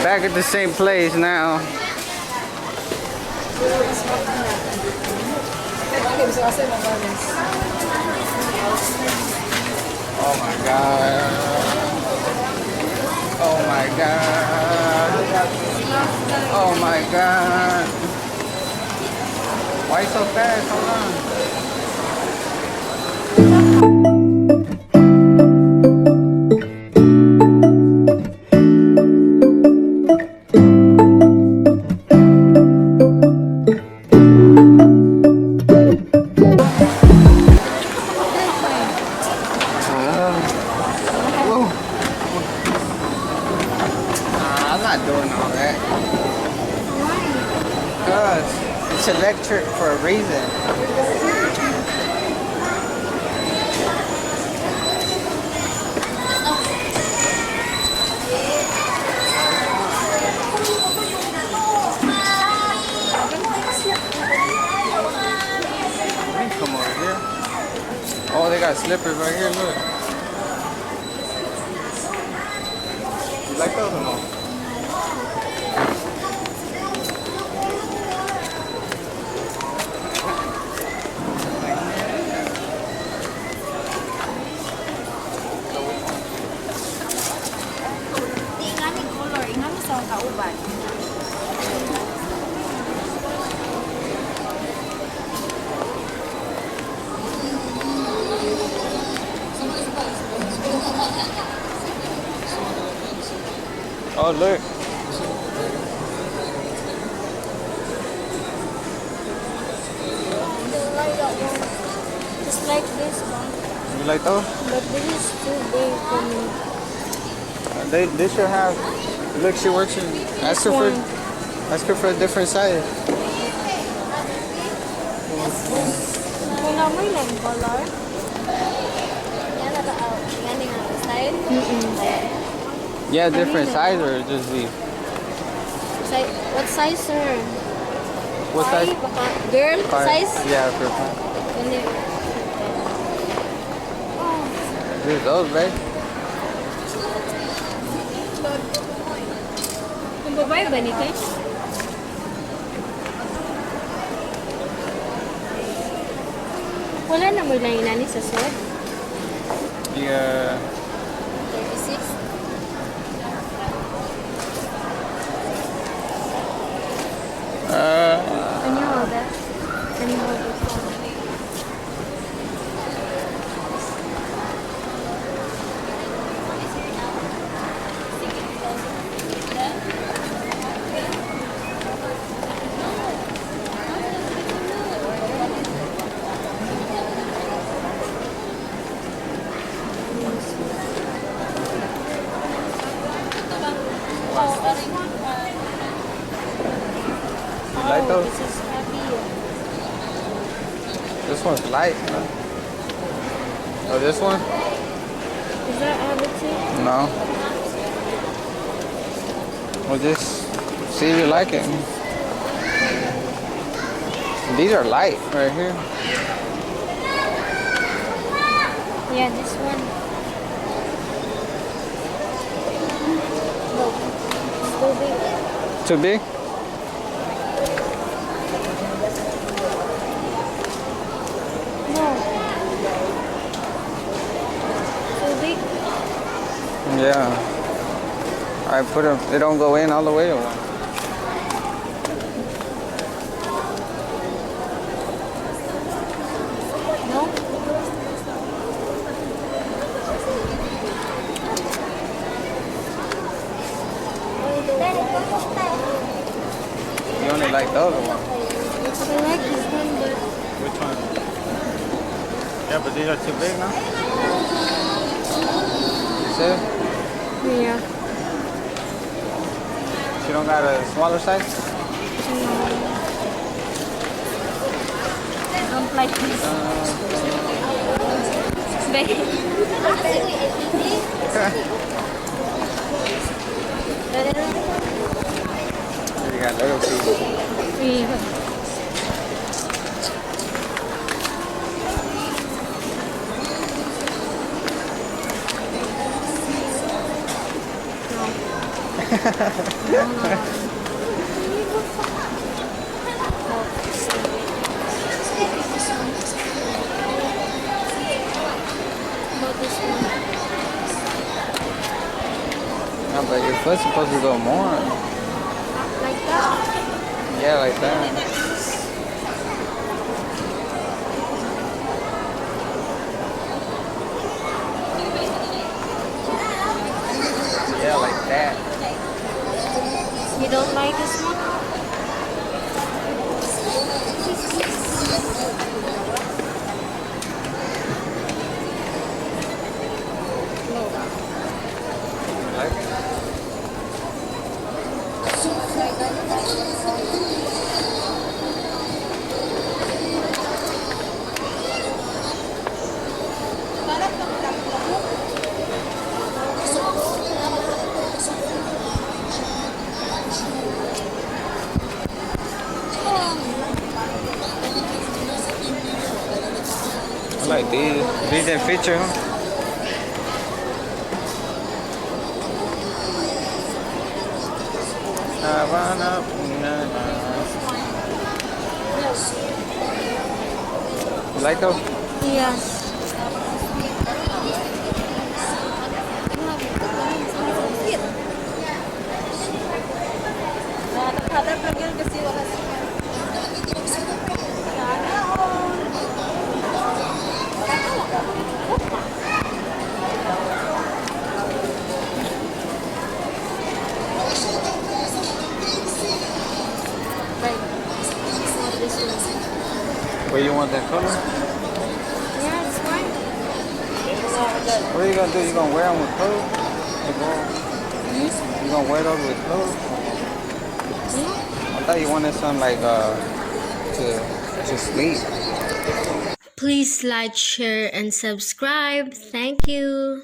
Back at the same place now. Oh my god. Oh my god. Oh my god. Why so fast? Hold on. I'm not doing all that. Because it's electric for a reason. Come over here. Oh, they got slippers right here, look. You like those or no? Oh, look. Just like this one. You like those? But this is too big for me. They should have. Look, she works in. Ask her for a different size. Kung namoy lang color. Yan na ka yan nga style. Yeah, different size or just these? What size, sir? What size? Girl size? Yeah, for fine. There's those, babe. Kung babae ba nito? Wala na mo lang inani sa sir? Yeah. 36. Can you hold that? Can you hold this one? You like those? This is heavy. This one's light. Oh, this one? Is that heavy too? No. Well, just see if you like it. These are light right here. Yeah, this one. No, it's too big. Too big? No. Too big. Yeah. I put them. They don't go in all the way or what? No? You only like the other one. I like this one, but Which one? Yeah, but these are too big now. You said? yeah. She don't got a smaller size? I don't like this. You got little feet. Yeah. About this one. No, but your foot's supposed to go more. Like that. Yeah, like that. Yeah, like that. You don't like this one? Like it. I like these. These didn't fit you, huh? Havana, you like those? Yes. Right. This one. Where you want that color? Yeah, it's fine. What are you gonna do? You gonna wear them with clothes? You gonna wear those with clothes? I thought you wanted something like to sleep. Please like, share, and subscribe. Thank you.